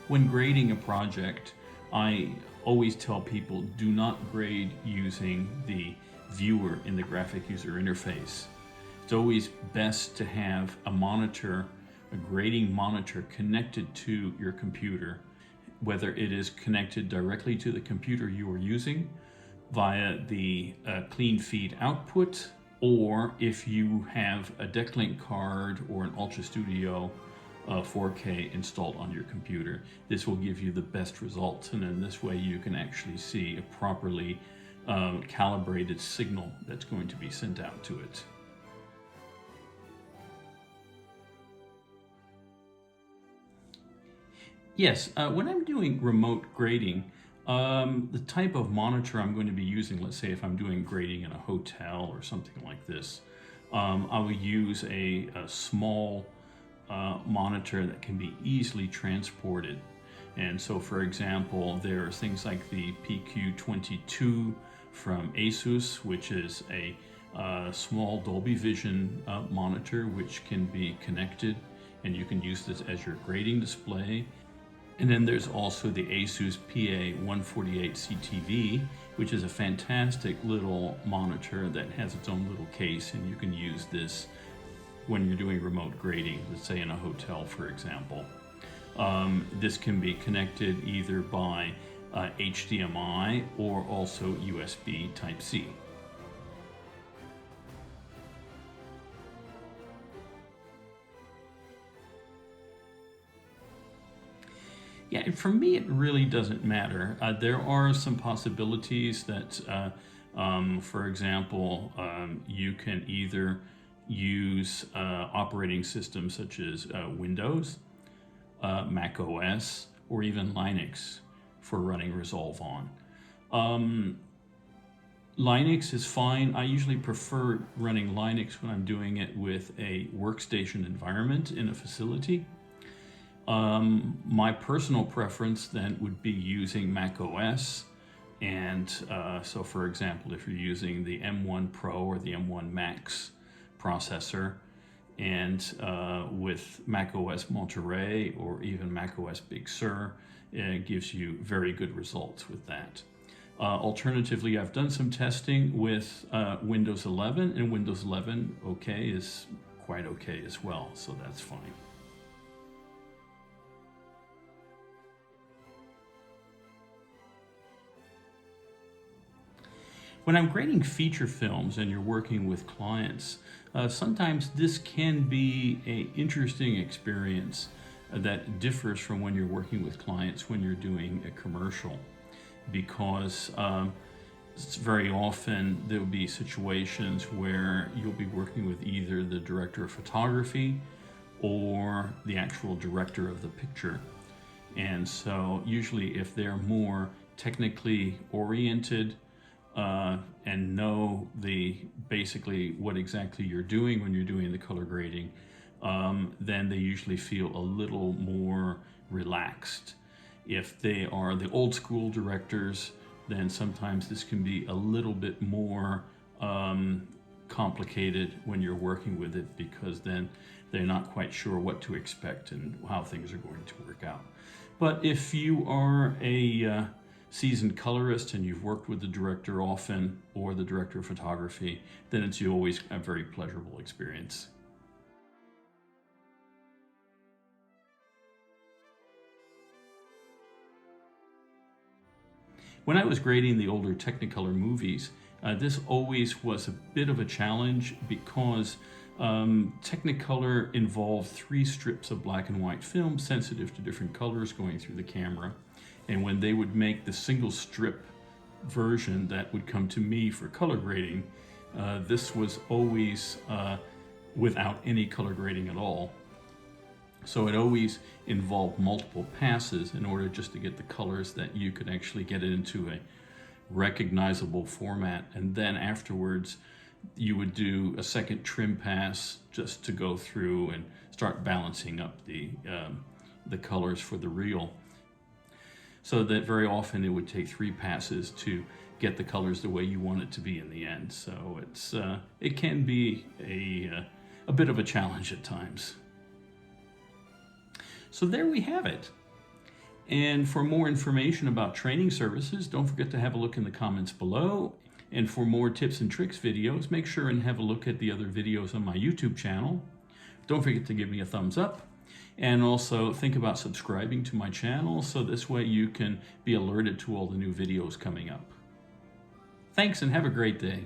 When grading a project, I always tell people do not grade using the viewer in the graphic user interface. It's always best to have a monitor, a grading monitor connected to your computer, whether it is connected directly to the computer you are using via the clean feed output, or if you have a Decklink card or an Ultra Studio 4K installed on your computer. This will give you the best results, and in this way you can actually see a properly calibrated signal that's going to be sent out to it. Yes, when I'm doing remote grading, the type of monitor I'm going to be using, let's say if I'm doing grading in a hotel or something like this, I will use a small monitor that can be easily transported. And so, for example, there are things like the PQ22 from Asus, which is a small Dolby Vision monitor which can be connected, and you can use this as your grading display. And then there's also the Asus PA148 CTV, which is a fantastic little monitor that has its own little case, and you can use this when you're doing remote grading, let's say in a hotel, for example. This can be connected either by HDMI or also USB Type-C. Yeah, and for me, it really doesn't matter. There are some possibilities that, for example, you can either use operating systems such as Windows, Mac OS, or even Linux for running Resolve on. Linux is fine. I usually prefer running Linux when I'm doing it with a workstation environment in a facility. My personal preference then would be using Mac OS, and so for example, if you're using the M1 Pro or the M1 Max processor, and with Mac OS Monterey or even Mac OS Big Sur, it gives you very good results with that. Alternatively, I've done some testing with Windows 11, and Windows 11 OK is quite okay as well, so that's fine. When I'm grading feature films and you're working with clients, sometimes this can be an interesting experience that differs from when you're working with clients when you're doing a commercial, because very often there will be situations where you'll be working with either the director of photography or the actual director of the picture. And so usually if they're more technically oriented, and know basically what exactly you're doing when you're doing the color grading, then they usually feel a little more relaxed. If they are the old school directors, then sometimes this can be a little bit more complicated when you're working with it, because then they're not quite sure what to expect and how things are going to work out. But if you are a seasoned colorist and you've worked with the director often, or the director of photography, then it's always a very pleasurable experience. When I was grading the older Technicolor movies, this always was a bit of a challenge, because Technicolor involved 3 strips of black and white film sensitive to different colors going through the camera. And when they would make the single strip version that would come to me for color grading, this was always without any color grading at all. So it always involved multiple passes in order just to get the colors that you could actually get it into a recognizable format. And then afterwards, you would do a second trim pass just to go through and start balancing up the colors for the reel. So that very often it would take 3 passes to get the colors the way you want it to be in the end. So it can be a bit of a challenge at times. So there we have it. And for more information about training services, don't forget to have a look in the comments below. And for more tips and tricks videos, make sure and have a look at the other videos on my YouTube channel. Don't forget to give me a thumbs up. And also think about subscribing to my channel so this way you can be alerted to all the new videos coming up. Thanks and have a great day.